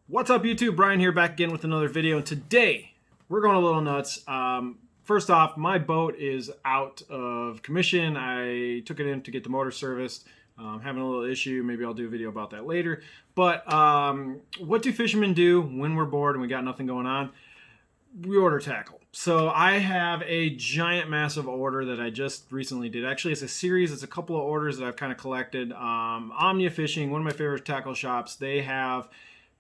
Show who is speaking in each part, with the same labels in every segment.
Speaker 1: What's up YouTube? Brian here, back again with another video, and today we're going a little nuts. First off, my boat is out of commission. I took it in to get the motor serviced. Having a little issue. Maybe I'll do a video about that later. But what do fishermen do when we're bored and we got nothing going on? We order tackle. So I have a giant massive order that I just recently did. Actually, it's a series. It's a couple of orders that I've kind of collected. OMNIA Fishing, one of my favorite tackle shops, they have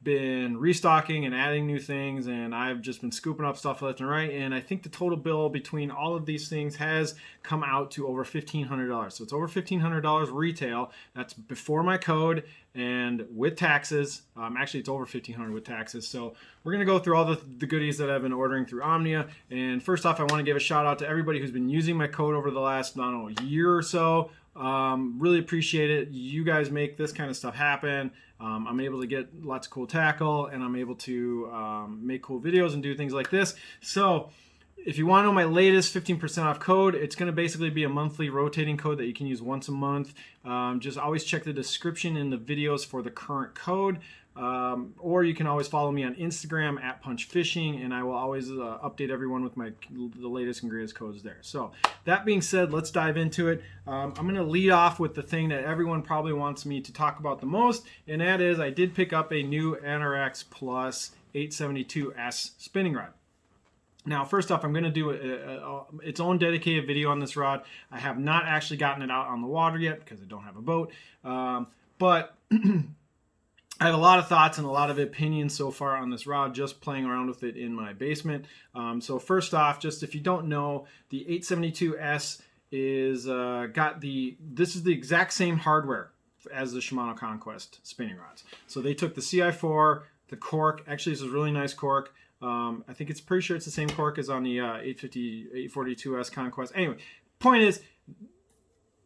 Speaker 1: been restocking and adding new things, and I've just been scooping up stuff left and right, and I think the total bill between all of these things has come out to over $1,500. So it's over $1,500 retail. That's before my code and with taxes. Actually, it's over $1,500 with taxes. So we're going to go through all the goodies that I've been ordering through Omnia. And first off, I want to give a shout out to everybody who's been using my code over the last, I don't know, year or so. Really appreciate it. You guys make this kind of stuff happen. I'm able to get lots of cool tackle, and I'm able to make cool videos and do things like this. So if you want to know my latest 15% off code, it's going to basically be a monthly rotating code that you can use once a month. Just always check the description in the videos for the current code. Or you can always follow me on Instagram at Punch Fishing, and I will always update everyone with the latest and greatest codes there. So that being said, let's dive into it. I'm going to lead off with the thing that everyone probably wants me to talk about the most, and that is I did pick up a new NRX Plus 872S spinning rod. Now, first off, I'm going to do its own dedicated video on this rod. I have not actually gotten it out on the water yet because I don't have a boat, but I have a lot of thoughts and a lot of opinions so far on this rod, just playing around with it in my basement. So first off, just if you don't know, the 872S is this is the exact same hardware as the Shimano Conquest spinning rods. So they took the CI4, the cork. Actually, this is a really nice cork. I think it's pretty sure it's the same cork as on the 842S Conquest. Anyway, point is,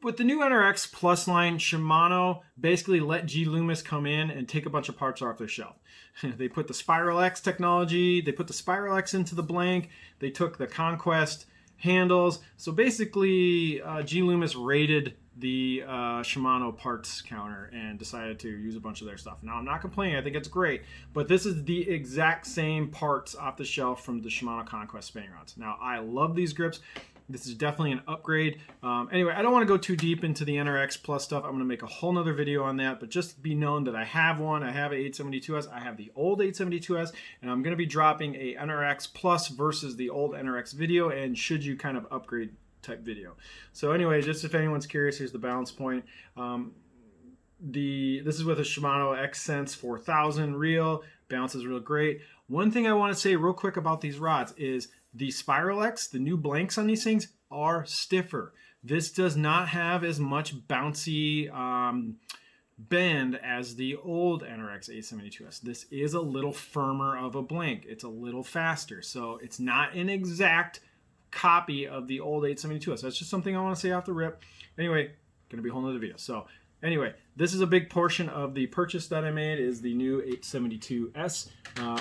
Speaker 1: with the new NRX Plus line, Shimano basically let G Loomis come in and take a bunch of parts off their shelf. They put the Spiral X technology, they put the Spiral X into the blank, they took the Conquest handles. So basically, G Loomis raided the Shimano parts counter and decided to use a bunch of their stuff. Now, I'm not complaining, I think it's great, but this is the exact same parts off the shelf from the Shimano Conquest spinning rods. Now, I love these grips. This is definitely an upgrade. Anyway, I don't want to go too deep into the NRX Plus stuff. I'm going to make a whole nother video on that, but just be known that I have one. I have an 872S. I have the old 872S, and I'm going to be dropping a NRX Plus versus the old NRX video, and should you kind of upgrade type video. So anyway, just if anyone's curious, here's the balance point. This is with a Shimano X-Sense 4000 reel. Balance is real great. One thing I want to say real quick about these rods is the Spiral X, the new blanks on these things, are stiffer. This does not have as much bouncy bend as the old NRX 872S. This is a little firmer of a blank. It's a little faster. So it's not an exact copy of the old 872S. That's just something I want to say off the rip. Anyway, gonna be a whole nother video. So anyway, this is a big portion of the purchase that I made, is the new 872S.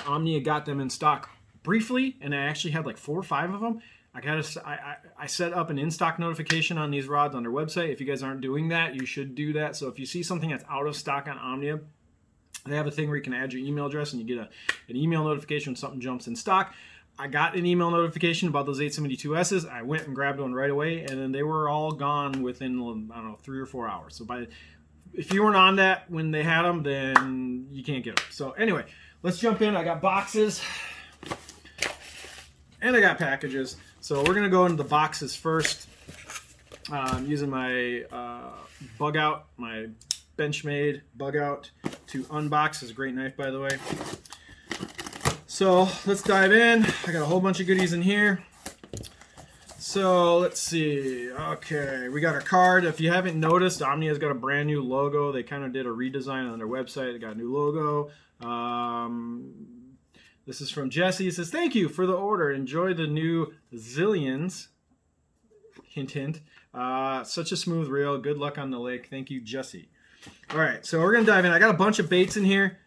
Speaker 1: Omnia got them in stock briefly, and I actually had like 4 or 5 of them. I set up an in-stock notification on these rods on their website. If you guys aren't doing that, you should do that. So if you see something that's out of stock on Omnia, they have a thing where you can add your email address and you get an email notification when something jumps in stock. I got an email notification about those 872Ss. I went and grabbed one right away, and then they were all gone within, I don't know, 3 or 4 hours. So if you weren't on that when they had them, then you can't get them. So anyway, let's jump in. I got boxes and I got packages. So we're gonna go into the boxes first. I'm using my bug out, my Benchmade bug out to unbox. It's a great knife, by the way. So let's dive in. I got a whole bunch of goodies in here. So let's see. Okay, we got a card. If you haven't noticed, Omnia's got a brand new logo. They kind of did a redesign on their website. They got a new logo. This is from Jesse. It says, "Thank you for the order. Enjoy the new Zillions." Hint, hint. Such a smooth reel. Good luck on the lake. Thank you, Jesse. All right, so we're going to dive in. I got a bunch of baits in here,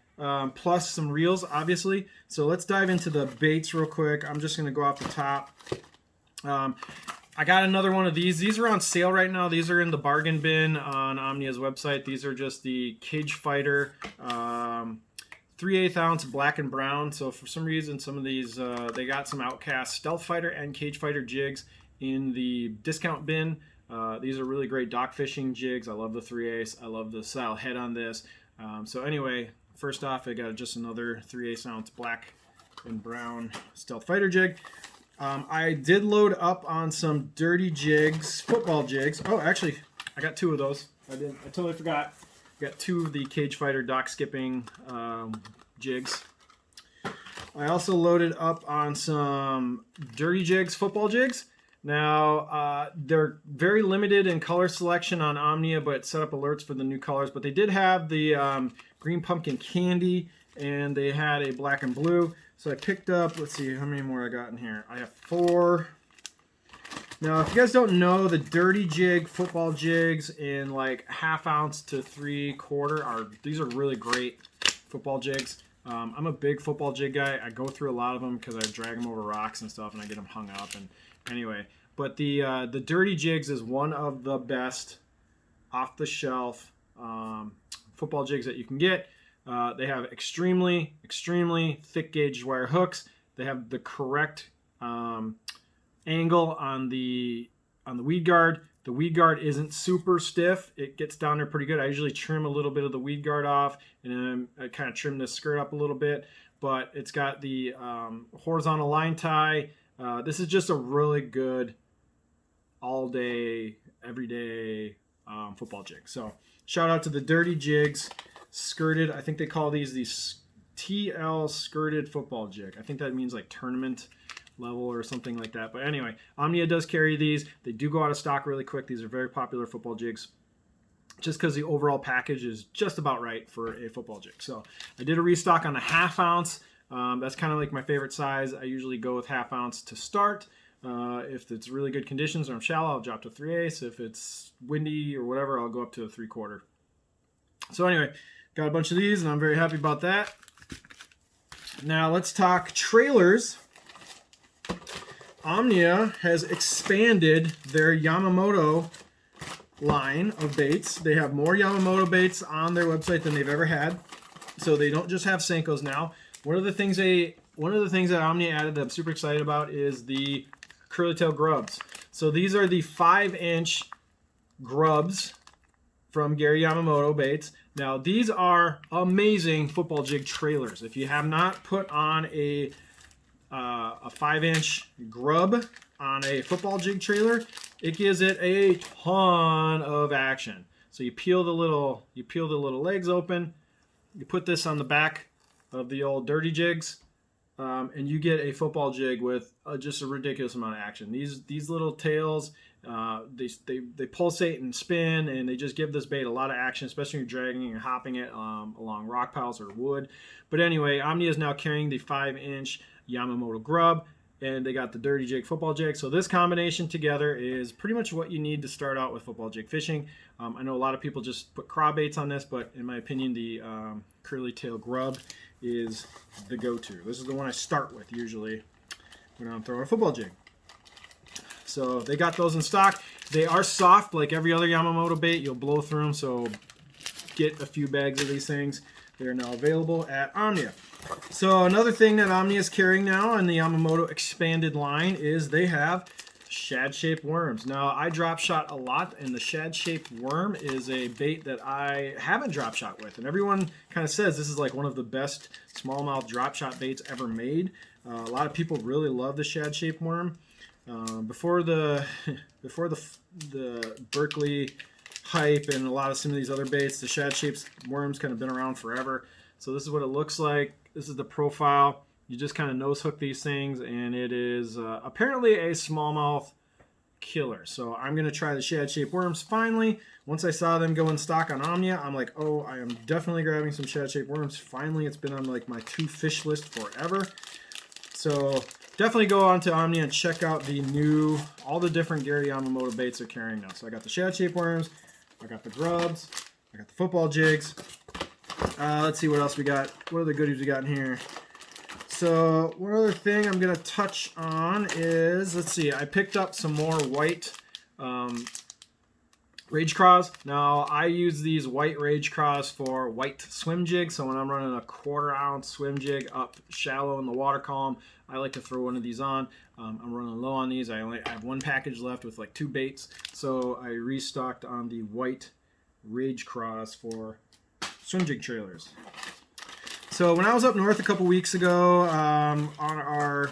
Speaker 1: plus some reels, obviously. So let's dive into the baits real quick. I'm just going to go off the top. I got another one of these. These are on sale right now. These are in the bargain bin on Omnia's website. These are just the Cage Fighter 3/8 ounce black and brown. So for some reason, some of these, they got some Outcast Stealth Fighter and Cage Fighter jigs in the discount bin. These are really great dock fishing jigs. I love the 3/8. I love the style head on this. So anyway, first off, I got just another 3/8 ounce black and brown Stealth Fighter jig. I did load up on some dirty jigs, football jigs. Oh, actually, I got 2 of those. I totally forgot. Got 2 of the Cage Fighter dock skipping jigs. I also loaded up on some dirty jigs, football jigs. Now, they're very limited in color selection on Omnia, but set up alerts for the new colors. But they did have the green pumpkin candy, and they had a black and blue. So I picked up, let's see how many more I got in here. I have 4. Now, if you guys don't know, the dirty jig football jigs in like 1/2 ounce to 3/4 these are really great football jigs. I'm a big football jig guy. I go through a lot of them because I drag them over rocks and stuff, and I get them hung up. And anyway, but the dirty jigs is one of the best off the shelf football jigs that you can get. They have extremely thick gauge wire hooks. They have the correct angle on the weed guard. The weed guard isn't super stiff. It gets down there pretty good. I usually trim a little bit of the weed guard off, and then I kind of trim this skirt up a little bit. But it's got the horizontal line tie. This is just a really good all day, everyday football jig. So shout out to the dirty jigs, skirted. I think they call these the TL skirted football jig. I think that means like tournament level or something like that. But anyway, Omnia does carry these. They do go out of stock really quick. These are very popular football jigs just because the overall package is just about right for a football jig. So I did a restock on a 1/2 ounce. That's kind of like my favorite size. I usually go with 1/2 ounce to start. If it's really good conditions or I'm shallow, I'll drop to 3/8. If it's windy or whatever, I'll go up to a 3/4. So anyway, got a bunch of these and I'm very happy about that. Now let's talk trailers. Omnia has expanded their Yamamoto line of baits. They have more Yamamoto baits on their website than they've ever had. So they don't just have Senkos now. One of the things that Omnia added that I'm super excited about is the curly tail grubs. So these are the 5-inch grubs from Gary Yamamoto baits. Now these are amazing football jig trailers. If you have not put on a 5-inch grub on a football jig trailer, it gives it a ton of action. So you peel the little legs open, you put this on the back of the old dirty jigs, and you get a football jig with just a ridiculous amount of action. These little tails, they pulsate and spin, and they just give this bait a lot of action, especially when you're dragging and hopping it along rock piles or wood. But anyway, Omnia is now carrying the 5-inch Yamamoto grub, and they got the dirty jig football jig. So this combination together is pretty much what you need to start out with football jig fishing. I know a lot of people just put craw baits on this, but in my opinion, the curly tail grub is the go-to. This is the one I start with usually when I'm throwing a football jig. So they got those in stock. They are soft like every other Yamamoto bait. You'll blow through them, so get a few bags of these things. They're now available at Omnia. So another thing that Omnia is carrying now in the Yamamoto expanded line is they have shad-shaped worms. Now, I drop shot a lot, and the shad-shaped worm is a bait that I haven't drop shot with. And everyone kind of says this is like one of the best smallmouth drop shot baits ever made. A lot of people really love the shad-shaped worm. Before the Berkeley hype and a lot of some of these other baits, the shad-shaped worms kind of been around forever. So this is what it looks like. This is the profile. You just kind of nose hook these things, and it is apparently a smallmouth killer. So I'm going to try the shad-shaped worms finally. Once I saw them go in stock on Omnia, I'm like, oh, I am definitely grabbing some shad-shaped worms. Finally, it's been on like my to-fish list forever. So definitely go on to Omnia and check out all the different Gary Yamamoto baits they're carrying now. So I got the shad-shaped worms, I got the grubs, I got the football jigs. Let's see what else we got. What other goodies we got in here? So one other thing I'm going to touch on is, let's see, I picked up some more white Rage craws. Now I use these white rage craws for white swim jigs. So when I'm running a 1/4 ounce swim jig up shallow in the water column, I like to throw one of these on. I'm running low on these. I have one package left with like 2 baits. So I restocked on the white rage craws for swim jig trailers. So when I was up north a couple weeks ago on our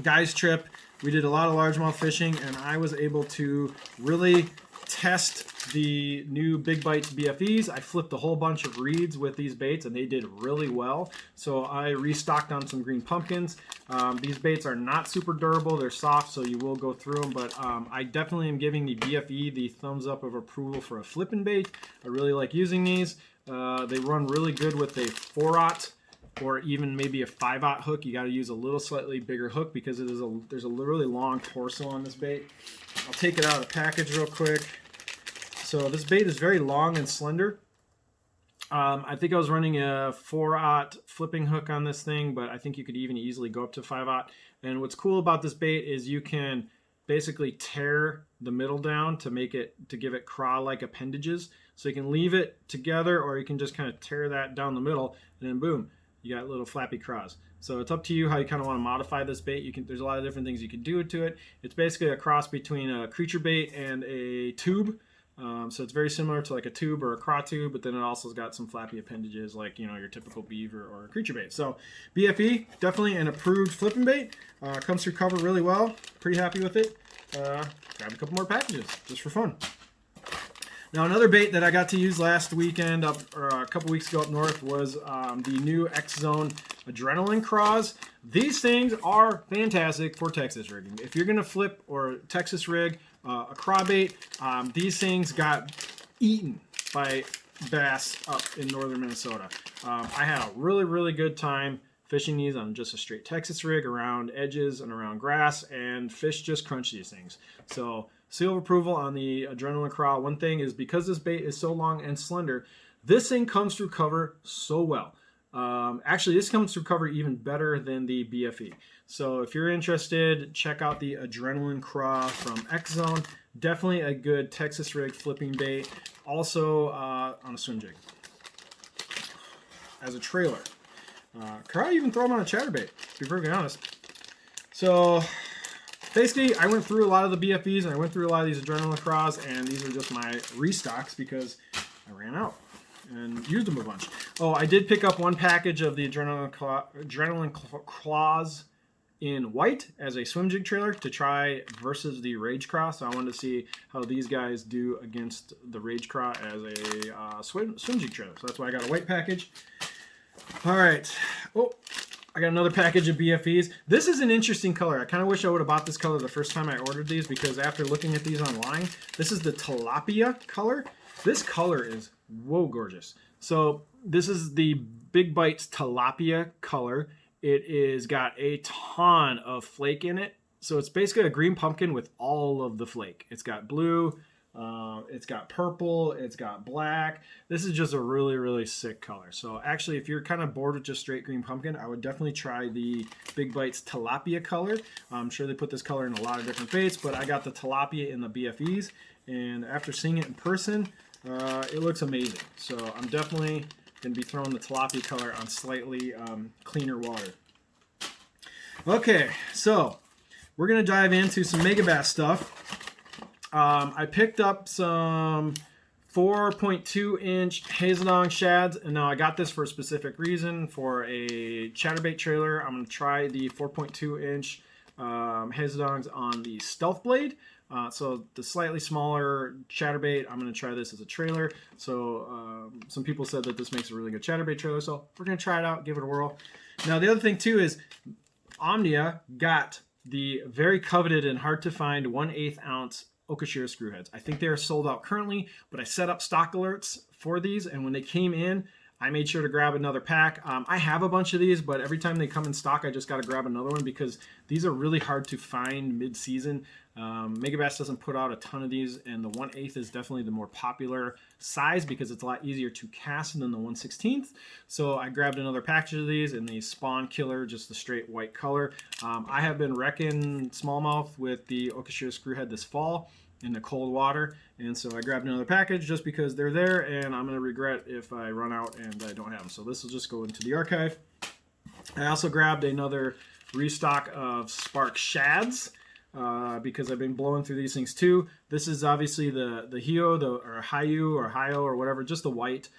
Speaker 1: guys trip, we did a lot of largemouth fishing, and I was able to really test the new Big Bites BFEs. I flipped a whole bunch of reeds with these baits, and they did really well. So I restocked on some green pumpkins. These baits are not super durable. They're soft, so you will go through them. But I definitely am giving the BFE the thumbs up of approval for a flipping bait. I really like using these. They run really good with a 4/0 or even maybe a 5/0 hook. You got to use a little slightly bigger hook because there's a really long torso on this bait. I'll take it out of the package real quick. So this bait is very long and slender. I think I was running a 4/0 flipping hook on this thing, but I think you could even easily go up to 5/0. And what's cool about this bait is you can basically tear the middle down to give it craw-like appendages. So you can leave it together, or you can just kind of tear that down the middle, and then boom, you got little flappy craws. So it's up to you how you kind of want to modify this bait. There's a lot of different things you can do to it. It's basically a cross between a creature bait and a tube. So it's very similar to like a tube or a craw tube, but then it also has got some flappy appendages like, you know, your typical beaver or a creature bait. So BFE, definitely an approved flipping bait. Comes through cover really well. Pretty happy with it. Grab a couple more packages just for fun. Now another bait that I got to use last weekend or a couple weeks ago up north was the new X-Zone Adrenaline Craws. These things are fantastic for Texas rigging. If you're gonna flip or Texas rig a craw bait, these things got eaten by bass up in northern Minnesota. I had a really good time fishing these on just a straight Texas rig around edges and around grass, and fish just crunch these things. So seal of approval on the Adrenaline Craw. One thing is, because this bait is so long and slender, this thing comes through cover so well. Actually, this comes through cover even better than the BFE. So if you're interested, check out the Adrenaline Craw from X-Zone. Definitely a good Texas rig flipping bait. Also on a swim jig. As a trailer. Could I even throw them on a chatterbait, to be perfectly honest. So basically, I went through a lot of the BFEs, and I went through a lot of these Adrenaline Craws, and these are just my restocks because I ran out and used them a bunch. Oh, I did pick up one package of the Adrenaline Claws in white as a swim jig trailer to try versus the Rage Craw. So I wanted to see how these guys do against the Rage Craw as a swim jig trailer. So that's why I got a white package. All right. Oh, I got another package of BFEs. This is an interesting color. I kind of wish I would have bought this color the first time I ordered these, because after looking at these online, this is the tilapia color. This color is whoa gorgeous. So this is the Big Bites tilapia color. It is got a ton of flake in it. So it's basically a green pumpkin with all of the flake. It's got blue, it's got purple, it's got black. This is just a really sick color. So actually, if you're kind of bored with just straight green pumpkin, I would definitely try the Big Bites tilapia color. I'm sure they put this color in a lot of different baits, but I got the tilapia in the BFEs, and after seeing it in person, it looks amazing. So I'm definitely going to be throwing the tilapia color on slightly cleaner water. Okay, so we're going to dive into some Megabass stuff. I picked up some 4.2 inch Hazeldong shads, and now I got this for a specific reason, for a chatterbait trailer. I'm going to try the 4.2 inch Hazeldongs on the Stealth Blade. So the slightly smaller chatterbait, I'm going to try this as a trailer. So some people said that this makes a really good chatterbait trailer, so we're going to try it out, give it a whirl. Now the other thing too is Omnia got the very coveted and hard to find 1/8 ounce Okashira screw heads. I think they are sold out currently, but I set up stock alerts for these, and when they came in, I made sure to grab another pack. I have a bunch of these, but every time they come in stock, I just got to grab another one because these are really hard to find mid-season. Megabass doesn't put out a ton of these, and the 1/8 is definitely the more popular size because it's a lot easier to cast than the 1/16. So I grabbed another package of these in the Spawn Killer, just the straight white color. I have been wrecking smallmouth with the Okashira screwhead this fall. in the cold water. And so I grabbed another package just because they're there, and I'm going to regret if I run out and I don't have them. So this will just go into the archive. I also grabbed another restock of Spark Shads because I've been blowing through these things too. This is obviously the Hio, or Hio or whatever, just the white.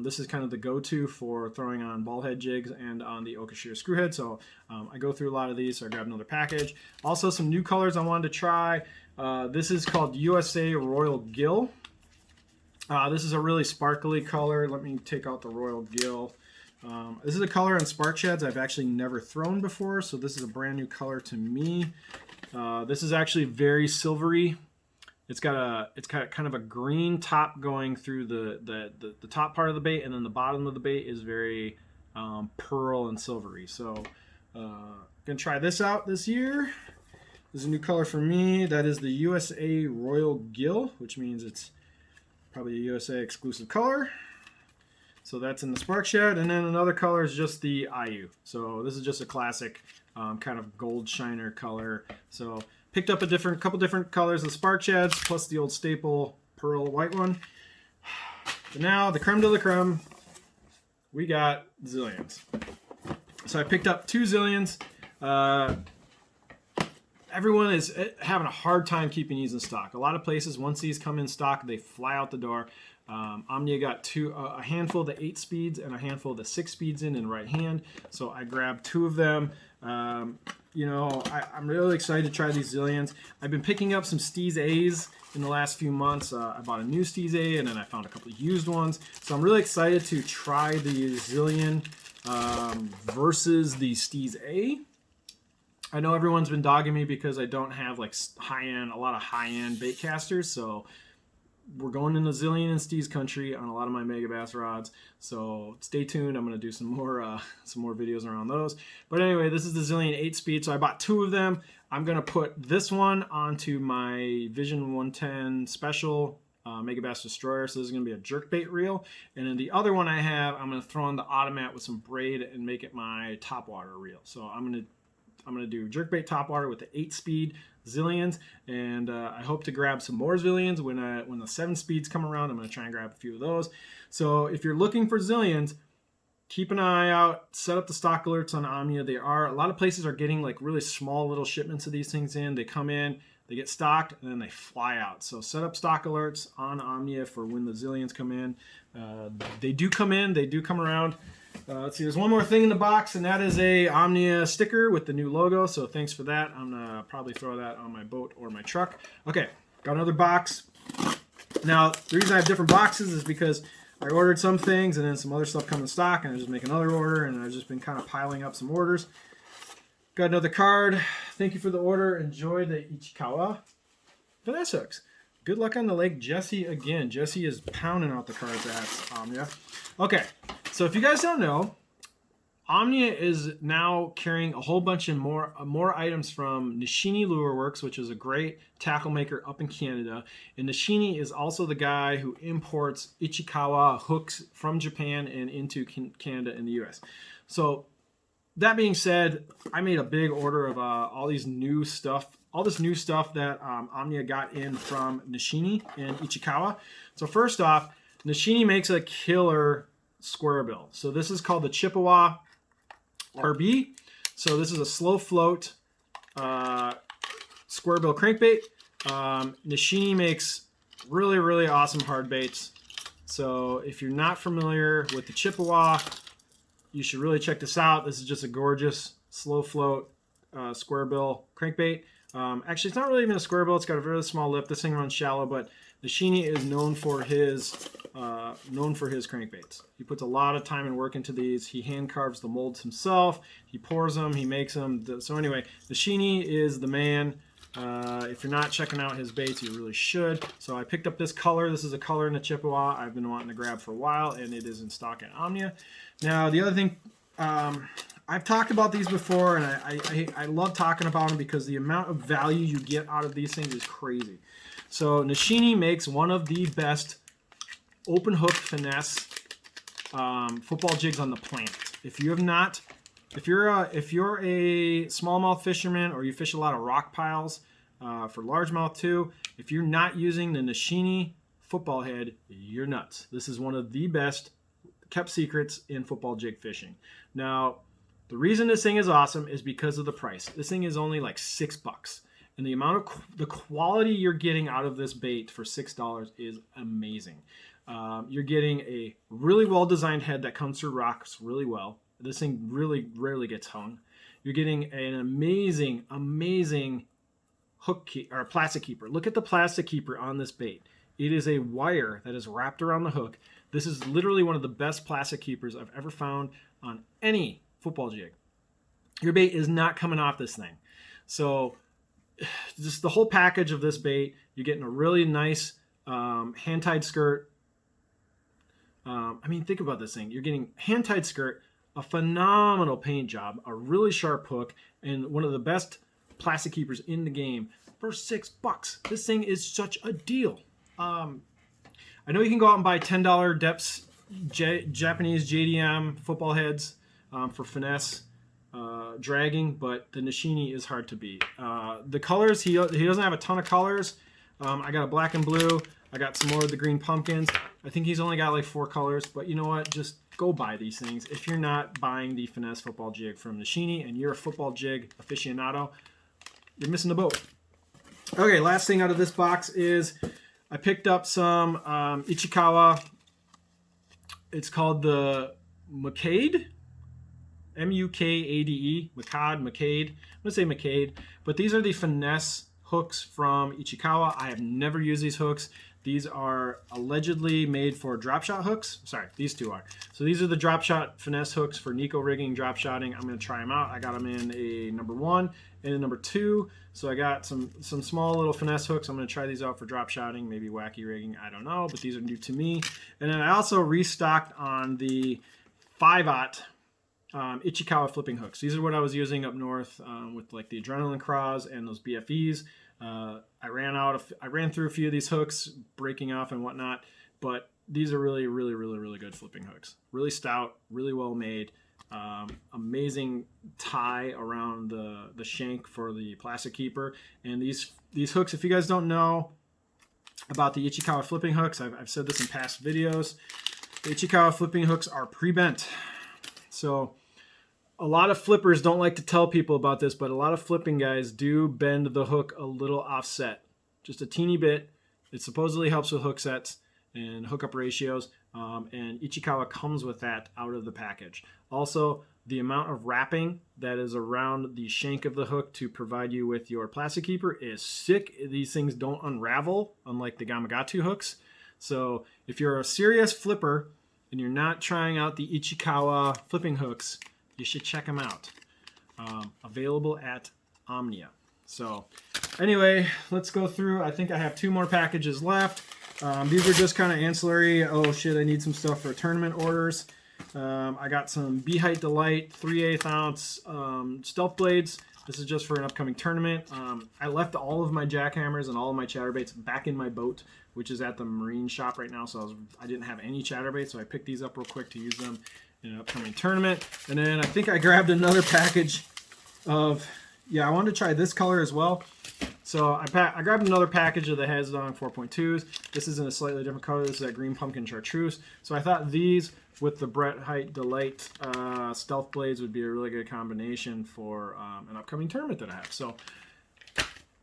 Speaker 1: This is kind of the go-to for throwing on ball head jigs and on the Okashira screw head. So I go through a lot of these, so I grabbed another package. Also some new colors I wanted to try. This is called USA Royal Gill. This is a really sparkly color. Let me take out the Royal Gill. This is a color on Spark Shads I've actually never thrown before, so this is a brand new color to me. This is actually very silvery. It's got kind of a green top going through the top part of the bait, and then the bottom of the bait is very pearl and silvery. So gonna try this out this year. This is a new color for me. That is the USA Royal Gill, which means it's probably a USA exclusive color. So that's in the Spark Shad, and then another color is just the IU. So this is just a classic kind of gold shiner color. So picked up a couple different colors of Spark Shads, plus the old staple pearl white one. But now the creme de la creme, we got Zillions. So I picked up 2 Zillions. Everyone is having a hard time keeping these in stock. A lot of places, once these come in stock, they fly out the door. Omnia got a handful of the 8 speeds and a handful of the 6 speeds in right hand. So I grabbed 2 of them. You know, I'm really excited to try these Zillions. I've been picking up some Steez A's in the last few months. I bought a new Steez A, and then I found a couple of used ones. So I'm really excited to try the Zillion versus the Steez A. I know everyone's been dogging me because I don't have like a lot of high-end bait casters. So we're going into Zillion and Steez country on a lot of my Megabass rods, so stay tuned. I'm going to do some more videos around those. But anyway, this is the Zillion 8-speed, so I bought 2 of them. I'm going to put this one onto my Vision 110 Special Megabass Destroyer, so this is going to be a jerkbait reel. And then the other one I have, I'm going to throw on the Automat with some braid and make it my topwater reel. So I'm going to do jerkbait topwater with the 8-speed Zillions, and I hope to grab some more Zillions when the 7 speeds come around. I'm going to try and grab a few of those. So if you're looking for Zillions, keep an eye out. Set up the stock alerts on Omnia. A lot of places are getting like really small little shipments of these things in. They come in, they get stocked, and then they fly out. So set up stock alerts on Omnia for when the Zillions come in. They do come in. They do come around. Let's see, there's one more thing in the box, and that is a Omnia sticker with the new logo, so thanks for that. I'm going to probably throw that on my boat or my truck. Okay, got another box. Now, the reason I have different boxes is because I ordered some things, and then some other stuff come in stock, and I just make another order, and I've just been kind of piling up some orders. Got another card. Thank you for the order. Enjoy the Ichikawa finesse hooks. Good luck on the lake, Jesse, again. Jesse is pounding out the cards at Omnia. Okay. So if you guys don't know, Omnia is now carrying a whole bunch of more items from Nishine Lure Works, which is a great tackle maker up in Canada. And Nishine is also the guy who imports Ichikawa hooks from Japan and into Canada and the US. So that being said, I made a big order of all this new stuff that Omnia got in from Nishine and Ichikawa. So first off, Nishine makes a killer square bill. So this is called the Chippewa RB. So this is a slow float square bill crankbait. Nishine makes really, really awesome hard baits. So if you're not familiar with the Chippewa, you should really check this out. This is just a gorgeous slow float square bill crankbait. Actually, it's not really even a square bill. It's got a very small lip. This thing runs shallow, but Nishine is known for his crankbaits. He puts a lot of time and work into these. He hand carves the molds himself. He pours them. He makes them. So anyway, Nishine is the man. If you're not checking out his baits, you really should. So I picked up this color. This is a color in the Chippewa I've been wanting to grab for a while, and it is in stock at Omnia. Now, the other thing, I've talked about these before, and I love talking about them because the amount of value you get out of these things is crazy. So Nishine makes one of the best open hook finesse football jigs on the planet. If you're a smallmouth fisherman or you fish a lot of rock piles, for largemouth too. If you're not using the Nishine football head, you're nuts. This is one of the best kept secrets in football jig fishing. Now, the reason this thing is awesome is because of the price. This thing is only like $6, and the amount of the quality you're getting out of this bait for $6 is amazing. You're getting a really well-designed head that comes through rocks really well. This thing really rarely gets hung. You're getting an amazing hook or plastic keeper. Look at the plastic keeper on this bait. It is a wire that is wrapped around the hook. This is literally one of the best plastic keepers I've ever found on any football jig. Your bait is not coming off this thing. So just the whole package of this bait, you're getting a really nice hand-tied skirt. I mean, think about this thing. You're getting hand-tied skirt, a phenomenal paint job, a really sharp hook, and one of the best plastic keepers in the game for $6. This thing is such a deal. I know you can go out and buy $10 depths Japanese JDM football heads for finesse dragging, but the Nishine is hard to beat. The colors, he doesn't have a ton of colors. I got a black and blue. I got some more of the green pumpkins. I think he's only got like 4 colors, but you know what? Just go buy these things. If you're not buying the finesse football jig from Nishine and you're a football jig aficionado, you're missing the boat. Okay, last thing out of this box is I picked up some Ichikawa. It's called the Mukade. M-U-K-A-D-E. Mukade. I'm going to say Mukade. But these are the finesse hooks from Ichikawa. I have never used these hooks. These are allegedly made for drop shot hooks. Sorry, these two are. So these are the drop shot finesse hooks for Nico rigging, drop shotting. I'm going to try them out. I got them in a number 1 and a number 2. So I got some small little finesse hooks. I'm going to try these out for drop shotting, maybe wacky rigging. I don't know, but these are new to me. And then I also restocked on the 5/0 Ichikawa flipping hooks. These are what I was using up north with like the adrenaline craws and those BFEs. I ran through a few of these hooks, breaking off and whatnot, but these are really good flipping hooks. Really stout, really well made. Amazing tie around the shank for the plastic keeper. And these hooks, if you guys don't know about the Ichikawa flipping hooks, I've said this in past videos, the Ichikawa flipping hooks are pre-bent. So a lot of flippers don't like to tell people about this, but a lot of flipping guys do bend the hook a little offset, just a teeny bit. It supposedly helps with hook sets and hookup ratios, and Ichikawa comes with that out of the package. Also, the amount of wrapping that is around the shank of the hook to provide you with your plastic keeper is sick. These things don't unravel, unlike the Gamakatsu hooks. So if you're a serious flipper and you're not trying out the Ichikawa flipping hooks, you should check them out. Available at OMNIA. So anyway, let's go through. I think I have 2 more packages left. These are just kind of ancillary. Oh shit, I need some stuff for tournament orders. I got some B-Height Delight 3/8 ounce stealth blades. This is just for an upcoming tournament. I left all of my jackhammers and all of my chatterbaits back in my boat, which is at the marine shop right now. So I didn't have any chatterbaits, so I picked these up real quick to use them in an upcoming tournament. And then I think I grabbed another package of, I wanted to try this color as well. So I grabbed another package of the Heads-On 4.2s. This is in a slightly different color. This is that green pumpkin chartreuse. So I thought these with the B-Height Delight stealth blades would be a really good combination for an upcoming tournament that I have. So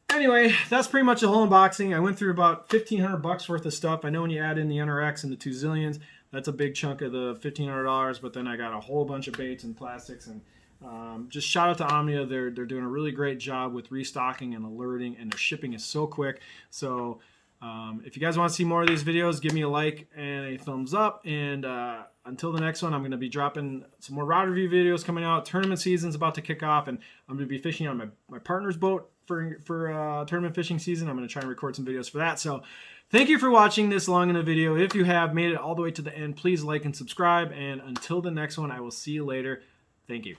Speaker 1: anyway, that's pretty much the whole unboxing. I went through about $1,500 worth of stuff. I know when you add in the NRX and the 2 Zillions, that's a big chunk of the $1,500, but then I got a whole bunch of baits and plastics. And just shout out to Omnia. They're doing a really great job with restocking and alerting, and their shipping is so quick. So if you guys want to see more of these videos, give me a like and a thumbs up. And until the next one, I'm going to be dropping some more rod review videos coming out. Tournament season's about to kick off, and I'm going to be fishing on my partner's boat for tournament fishing season. I'm going to try and record some videos for that. So thank you for watching this long in a video. If you have made it all the way to the end, please like and subscribe. And until the next one, I will see you later. Thank you.